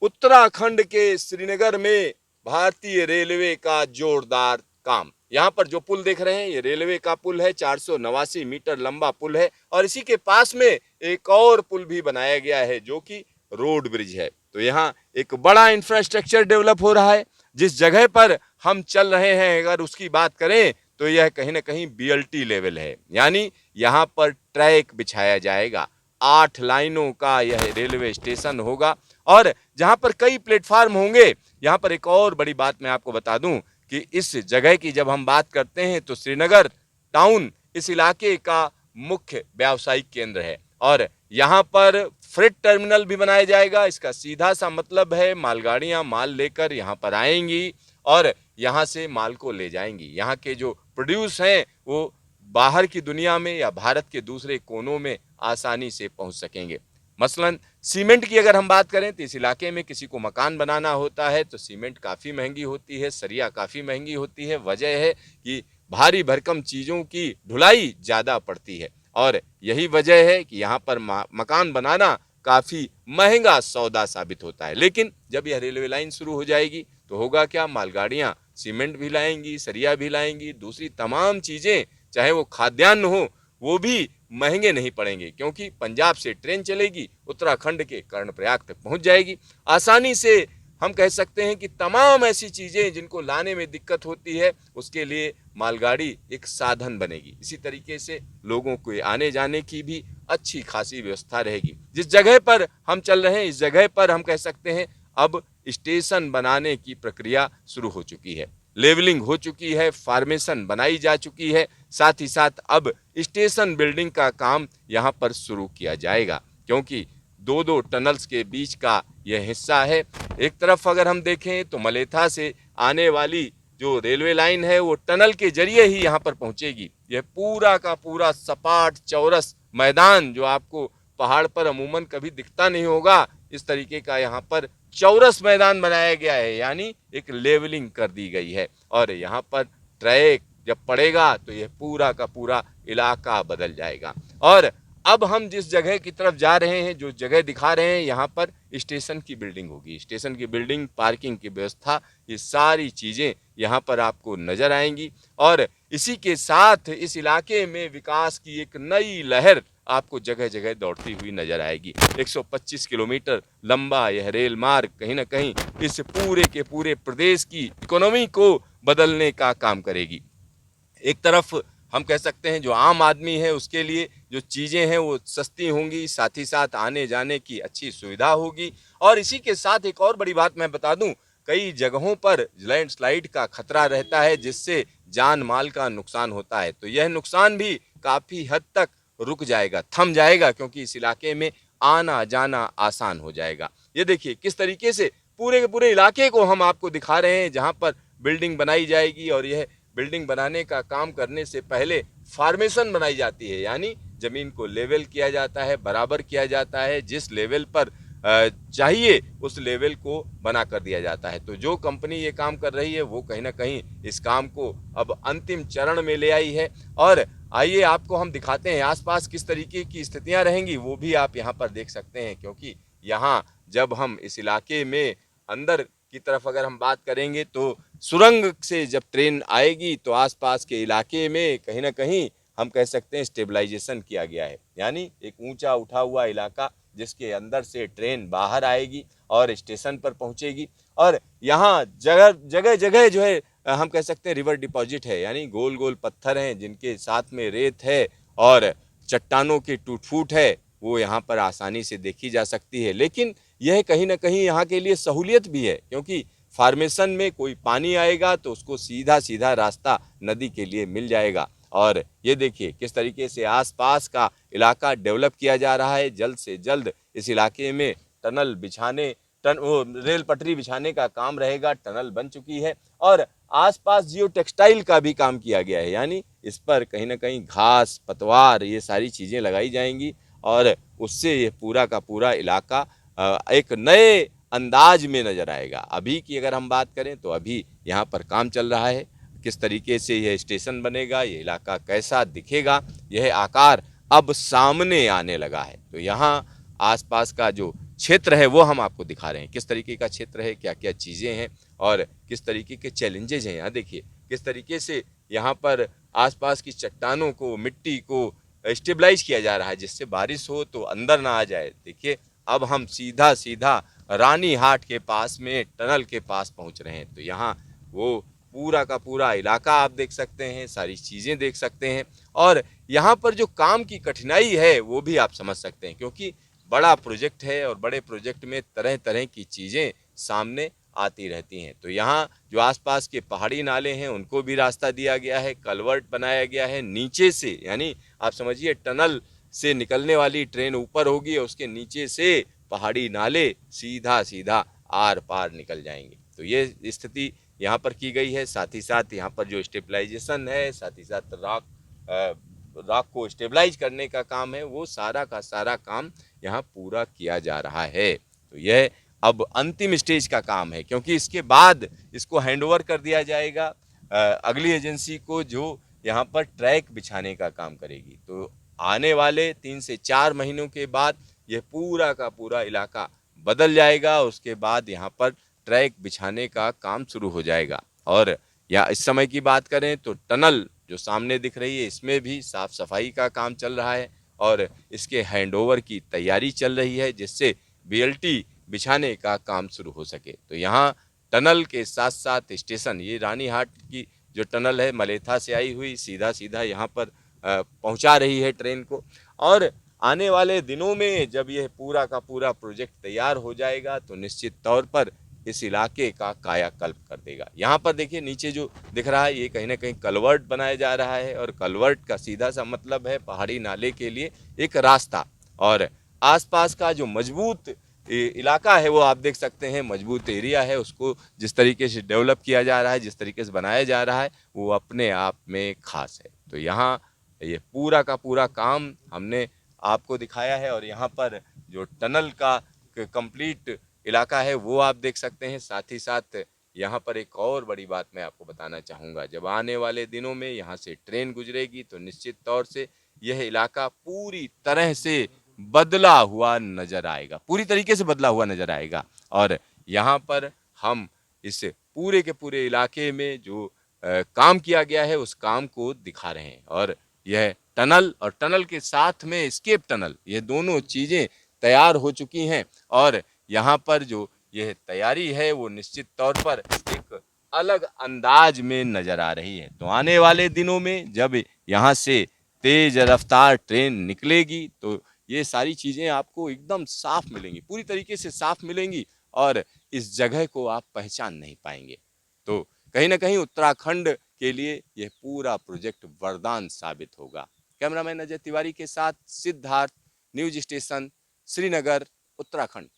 उत्तराखंड के श्रीनगर में भारतीय रेलवे का जोरदार काम। यहाँ पर जो पुल देख रहे हैं ये रेलवे का पुल है, 489 मीटर लंबा पुल है और इसी के पास में एक और पुल भी बनाया गया है जो कि रोड ब्रिज है। तो यहाँ एक बड़ा इंफ्रास्ट्रक्चर डेवलप हो रहा है। जिस जगह पर हम चल रहे हैं अगर उसकी बात करें तो यह कहीं ना कहीं BLT लेवल है, यानी यहाँ पर ट्रैक बिछाया जाएगा। 8 लाइनों का यह रेलवे स्टेशन होगा और जहां पर कई प्लेटफार्म होंगे। यहां पर एक और बड़ी बात मैं आपको बता दूं कि इस जगह की जब हम बात करते हैं तो श्रीनगर टाउन इस इलाके का मुख्य व्यावसायिक केंद्र है और यहां पर फ्रेट टर्मिनल भी बनाया जाएगा। इसका सीधा सा मतलब है मालगाड़ियां माल लेकर यहां पर आएंगी और यहां से माल को ले जाएंगी। यहां के जो प्रोड्यूस हैं वो बाहर की दुनिया में या भारत के दूसरे कोनों में आसानी से पहुंच सकेंगे। मसलन सीमेंट की अगर हम बात करें तो इस इलाके में किसी को मकान बनाना होता है तो सीमेंट काफ़ी महंगी होती है, सरिया काफ़ी महंगी होती है। वजह है कि भारी भरकम चीज़ों की ढुलाई ज़्यादा पड़ती है और यही वजह है कि यहाँ पर मकान बनाना काफ़ी महंगा सौदा साबित होता है। लेकिन जब यह रेलवे लाइन शुरू हो जाएगी तो होगा क्या, मालगाड़ियाँ सीमेंट भी लाएंगी, सरिया भी लाएंगी, दूसरी तमाम चीज़ें चाहे वो खाद्यान्न हो वो भी महंगे नहीं पड़ेंगे क्योंकि पंजाब से ट्रेन चलेगी, उत्तराखंड के कर्णप्रयाग तक पहुंच जाएगी आसानी से। हम कह सकते हैं कि तमाम ऐसी चीज़ें जिनको लाने में दिक्कत होती है उसके लिए मालगाड़ी एक साधन बनेगी। इसी तरीके से लोगों को आने जाने की भी अच्छी खासी व्यवस्था रहेगी। जिस जगह पर हम चल रहे हैं इस जगह पर हम कह सकते हैं अब स्टेशन बनाने की प्रक्रिया शुरू हो चुकी है, लेवलिंग हो चुकी है, फार्मेशन बनाई जा चुकी है, साथ ही साथ अब स्टेशन बिल्डिंग का काम यहाँ पर शुरू किया जाएगा क्योंकि दो दो टनल्स के बीच का यह हिस्सा है। एक तरफ अगर हम देखें तो मलेथा से आने वाली जो रेलवे लाइन है वो टनल के जरिए ही यहाँ पर पहुँचेगी। यह पूरा का पूरा सपाट चौरस मैदान जो आपको पहाड़ पर अमूमन कभी दिखता नहीं होगा, इस तरीके का यहाँ पर चौरस मैदान बनाया गया है, यानी एक लेवलिंग कर दी गई है और यहाँ पर ट्रैक जब पड़ेगा तो यह पूरा का पूरा इलाका बदल जाएगा। और अब हम जिस जगह की तरफ जा रहे हैं, जो जगह दिखा रहे हैं, यहाँ पर स्टेशन की बिल्डिंग होगी। स्टेशन की बिल्डिंग, पार्किंग की व्यवस्था, ये सारी चीज़ें यहाँ पर आपको नजर आएंगी और इसी के साथ इस इलाके में विकास की एक नई लहर आपको जगह जगह दौड़ती हुई नजर आएगी। 125 किलोमीटर लंबा यह रेल मार्ग कहीं ना कहीं इस पूरे के पूरे प्रदेश की इकोनॉमी को बदलने का काम करेगी। एक तरफ हम कह सकते हैं जो आम आदमी है उसके लिए जो चीज़ें हैं वो सस्ती होंगी, साथ ही साथ आने जाने की अच्छी सुविधा होगी और इसी के साथ एक और बड़ी बात मैं बता दूं, कई जगहों पर लैंडस्लाइड का खतरा रहता है जिससे जान माल का नुकसान होता है। तो यह नुकसान भी काफ़ी हद तक रुक जाएगा, थम जाएगा क्योंकि इस इलाके में आना जाना आसान हो जाएगा। ये देखिए किस तरीके से पूरे के पूरे इलाके को हम आपको दिखा रहे हैं जहाँ पर बिल्डिंग बनाई जाएगी और यह बिल्डिंग बनाने का काम करने से पहले फार्मेशन बनाई जाती है, यानी जमीन को लेवल किया जाता है, बराबर किया जाता है, जिस लेवल पर चाहिए उस लेवल को बना कर दिया जाता है। तो जो कंपनी ये काम कर रही है वो कहीं ना कहीं इस काम को अब अंतिम चरण में ले आई है और आइए आपको हम दिखाते हैं आसपास किस तरीके की स्थितियां रहेंगी, वो भी आप यहाँ पर देख सकते हैं क्योंकि यहाँ जब हम इस इलाके में अंदर की तरफ अगर हम बात करेंगे तो सुरंग से जब ट्रेन आएगी तो आसपास के इलाके में कहीं ना कहीं हम कह सकते हैं स्टेबलाइजेशन किया गया है, यानी एक ऊंचा उठा हुआ इलाका जिसके अंदर से ट्रेन बाहर आएगी और स्टेशन पर पहुंचेगी और यहाँ जगह जगह जगह जो है हम कह सकते हैं रिवर डिपॉजिट है, यानी गोल गोल पत्थर हैं जिनके साथ में रेत है और चट्टानों की टूट फूट है, वो यहाँ पर आसानी से देखी जा सकती है। लेकिन यह कहीं ना कहीं यहाँ के लिए सहूलियत भी है क्योंकि फार्मेशन में कोई पानी आएगा तो उसको सीधा सीधा रास्ता नदी के लिए मिल जाएगा और ये देखिए किस तरीके से आसपास का इलाका डेवलप किया जा रहा है। जल्द से जल्द इस इलाके में टनल बिछाने रेल पटरी बिछाने का काम रहेगा, टनल बन चुकी है और आसपास जियो टेक्सटाइल का भी काम किया गया है, यानी इस पर कहीं ना कहीं घास पतवार ये सारी चीज़ें लगाई जाएंगी और उससे ये पूरा का पूरा इलाका एक नए अंदाज में नज़र आएगा। अभी की अगर हम बात करें तो अभी यहाँ पर काम चल रहा है, किस तरीके से यह स्टेशन बनेगा, ये इलाका कैसा दिखेगा, यह आकार अब सामने आने लगा है। तो यहाँ आसपास का जो क्षेत्र है वो हम आपको दिखा रहे हैं। किस तरीके का क्षेत्र है, क्या क्या चीज़ें हैं और किस तरीके के चैलेंजेज हैं। यहाँ देखिए किस तरीके से यहाँ पर आसपास की चट्टानों को, मिट्टी को स्टेबलाइज किया जा रहा है, जिससे बारिश हो तो अंदर ना आ जाए। देखिए अब हम सीधा सीधा रानी हाट के पास में टनल के पास पहुँच रहे हैं। तो यहाँ वो पूरा का पूरा इलाका आप देख सकते हैं, सारी चीज़ें देख सकते हैं और यहाँ पर जो काम की कठिनाई है वो भी आप समझ सकते हैं, क्योंकि बड़ा प्रोजेक्ट है और बड़े प्रोजेक्ट में तरह तरह की चीज़ें सामने आती रहती हैं। तो यहाँ जो आसपास के पहाड़ी नाले हैं उनको भी रास्ता दिया गया है, कलवर्ट बनाया गया है नीचे से, यानी आप समझिए टनल से निकलने वाली ट्रेन ऊपर होगी और उसके नीचे से पहाड़ी नाले सीधा सीधा आर पार निकल जाएंगे। तो ये स्थिति यहाँ पर की गई है। साथ ही साथ यहाँ पर जो स्टेबलाइजेशन है, साथ ही साथ रॉक को स्टेबलाइज करने का काम है, वो सारा का सारा काम यहाँ पूरा किया जा रहा है। तो यह अब अंतिम स्टेज का काम है, क्योंकि इसके बाद इसको हैंडओवर कर दिया जाएगा अगली एजेंसी को, जो यहाँ पर ट्रैक बिछाने का काम करेगी। तो आने वाले 3 से 4 महीनों के बाद यह पूरा का पूरा इलाका बदल जाएगा। उसके बाद यहाँ पर ट्रैक बिछाने का काम शुरू हो जाएगा। और या इस समय की बात करें तो टनल जो सामने दिख रही है इसमें भी साफ सफाई का काम चल रहा है और इसके हैंडओवर की तैयारी चल रही है, जिससे बीएलटी बिछाने का काम शुरू हो सके। तो यहाँ टनल के साथ साथ स्टेशन, ये रानीहाट की जो टनल है मलेथा से आई हुई सीधा सीधा यहाँ पर पहुँचा रही है ट्रेन को। और आने वाले दिनों में जब यह पूरा का पूरा प्रोजेक्ट तैयार हो जाएगा तो निश्चित तौर पर इस इलाके का कायाकल्प कर देगा। यहाँ पर देखिए नीचे जो दिख रहा है ये कहीं ना कहीं कलवर्ट बनाया जा रहा है और कलवर्ट का सीधा सा मतलब है पहाड़ी नाले के लिए एक रास्ता। और आसपास का जो मजबूत इलाका है वो आप देख सकते हैं, मजबूत एरिया है, उसको जिस तरीके से डेवलप किया जा रहा है, जिस तरीके से बनाया जा रहा है वो अपने आप में खास है। तो यहाँ ये पूरा का पूरा काम हमने आपको दिखाया है और यहाँ पर जो टनल का कंप्लीट इलाका है वो आप देख सकते हैं। साथ ही साथ यहाँ पर एक और बड़ी बात मैं आपको बताना चाहूँगा, जब आने वाले दिनों में यहाँ से ट्रेन गुजरेगी तो निश्चित तौर से यह इलाका पूरी तरह से बदला हुआ नजर आएगा, पूरी तरीके से बदला हुआ नजर आएगा। और यहाँ पर हम इस पूरे के पूरे इलाके में जो काम किया गया है उस काम को दिखा रहे हैं। और यह टनल और टनल के साथ में एस्केप टनल, ये दोनों चीज़ें तैयार हो चुकी हैं और यहाँ पर जो यह तैयारी है वो निश्चित तौर पर एक अलग अंदाज में नजर आ रही है। तो आने वाले दिनों में जब यहाँ से तेज रफ्तार ट्रेन निकलेगी तो ये सारी चीज़ें आपको एकदम साफ मिलेंगी, पूरी तरीके से साफ मिलेंगी और इस जगह को आप पहचान नहीं पाएंगे। तो कहीं ना कहीं उत्तराखंड के लिए यह पूरा प्रोजेक्ट वरदान साबित होगा। कैमरामैन अजय तिवारी के साथ सिद्धार्थ, न्यूज स्टेशन, श्रीनगर, उत्तराखंड।